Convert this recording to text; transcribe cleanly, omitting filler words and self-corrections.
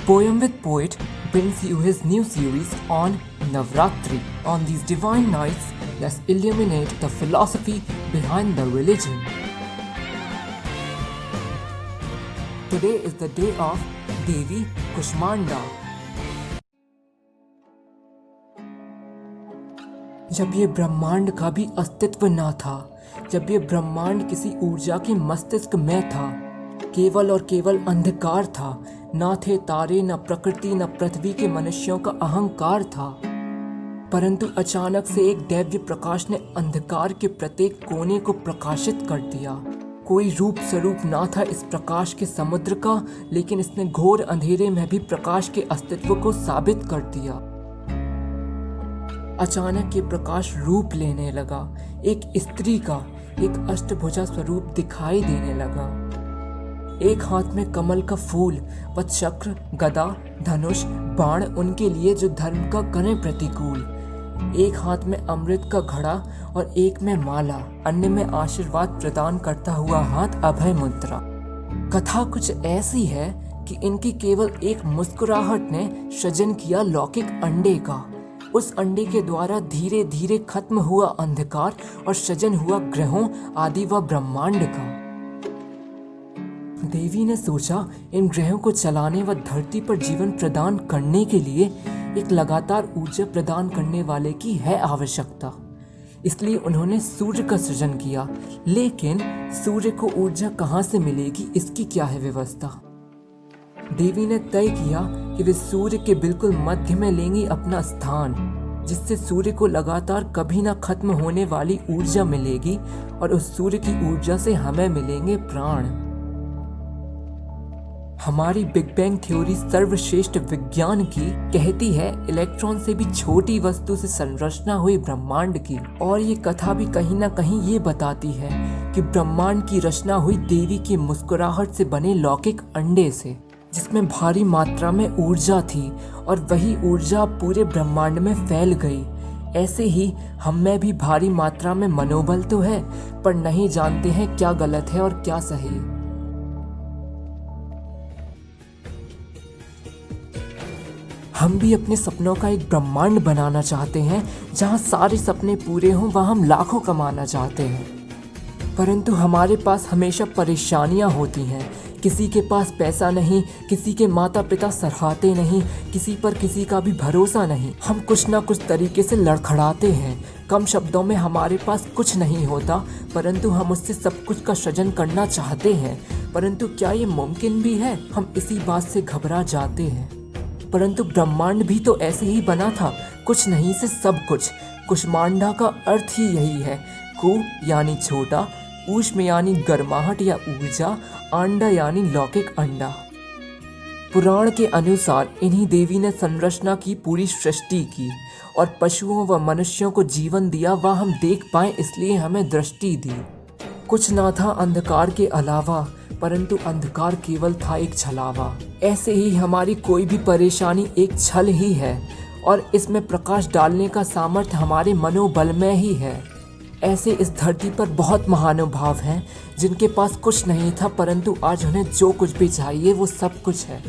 Poem with Poet brings you his new series on Navratri. On these divine nights, let's illuminate the philosophy behind the religion. Today is the day of Devi Kushmanda. जब ये ब्रह्मांड का भी अस्तित्व न था, जब ये ब्रह्मांड किसी ऊर्जा के मस्तिष्क में था, केवल और केवल अंधकार था, न थे तारे, न प्रकृति, न पृथ्वी के मनुष्यों का अहंकार था। परंतु अचानक से एक दैव्य प्रकाश ने अंधकार के प्रत्येक कोने को प्रकाशित कर दिया। कोई रूप स्वरूप ना था इस प्रकाश के समुद्र का, लेकिन इसने घोर अंधेरे में भी प्रकाश के अस्तित्व को साबित कर दिया। अचानक ये प्रकाश रूप लेने लगा, एक स्त्री का एक अष्टभुजा स्वरूप दिखाई देने लगा। एक हाथ में कमल का फूल व चक्र, गदा, धनुष, बाण उनके लिए जो धर्म का करें प्रतिकूल। एक हाथ में अमृत का घड़ा और एक में माला, अन्य में आशीर्वाद प्रदान करता हुआ हाथ अभय मुद्रा। कथा कुछ ऐसी है कि इनकी केवल एक मुस्कुराहट ने सृजन किया लौकिक अंडे का। उस अंडे के द्वारा धीरे धीरे खत्म हुआ अंधकार और सृजन हुआ ग्रहों आदि व ब्रह्मांड का। देवी ने सोचा, इन ग्रहों को चलाने व धरती पर जीवन प्रदान करने के लिए एक लगातार ऊर्जा प्रदान करने वाले की है आवश्यकता। इसलिए उन्होंने सूर्य का सृजन किया। लेकिन सूर्य को ऊर्जा कहाँ से मिलेगी, इसकी क्या है व्यवस्था? देवी ने तय किया कि वे सूर्य के बिल्कुल मध्य में लेंगी अपना स्थान, जिससे सूर्य को लगातार कभी ना खत्म होने वाली ऊर्जा मिलेगी और उस सूर्य की ऊर्जा से हमें मिलेंगे प्राण। हमारी बिग बैंग थ्योरी सर्वश्रेष्ठ विज्ञान की कहती है इलेक्ट्रॉन से भी छोटी वस्तु से संरचना हुई ब्रह्मांड की। और ये कथा भी कहीं ना कहीं ये बताती है कि ब्रह्मांड की रचना हुई देवी की मुस्कुराहट से बने लौकिक अंडे से, जिसमें भारी मात्रा में ऊर्जा थी और वही ऊर्जा पूरे ब्रह्मांड में फैल गई। ऐसे ही हम में भी भारी मात्रा में मनोबल तो है, पर नहीं जानते हैं क्या गलत है और क्या सही। हम भी अपने सपनों का एक ब्रह्मांड बनाना चाहते हैं, जहां सारे सपने पूरे हों, वहां हम लाखों कमाना चाहते हैं। परंतु हमारे पास हमेशा परेशानियां होती हैं। किसी के पास पैसा नहीं, किसी के माता पिता सराहते नहीं, किसी पर किसी का भी भरोसा नहीं। हम कुछ ना कुछ तरीके से लड़खड़ाते हैं। कम शब्दों में हमारे पास कुछ नहीं होता, परंतु हम उससे सब कुछ का सृजन करना चाहते हैं। परंतु क्या ये मुमकिन भी है? हम इसी बात से घबरा जाते हैं। परंतु ब्रह्मांड भी तो ऐसे ही बना था, कुछ नहीं से सब कुछ। कुष्मांडा का अर्थ ही यही है। कु यानी छोटा, ऊष्म यानी गर्माहट या ऊर्जा, अंडा यानी लौकिक अंडा। पुराण के अनुसार इन्हीं देवी ने संरचना की पूरी सृष्टि की और पशुओं व मनुष्यों को जीवन दिया, वह हम देख पाएं इसलिए हमें दृष्टि दी। कुछ ना था अंधकार के अलावा, परंतु अंधकार केवल था एक छलावा। ऐसे ही हमारी कोई भी परेशानी एक छल ही है और इसमें प्रकाश डालने का सामर्थ्य हमारे मनोबल में ही है। ऐसे इस धरती पर बहुत महानुभाव हैं जिनके पास कुछ नहीं था, परंतु आज उन्हें जो कुछ भी चाहिए वो सब कुछ है।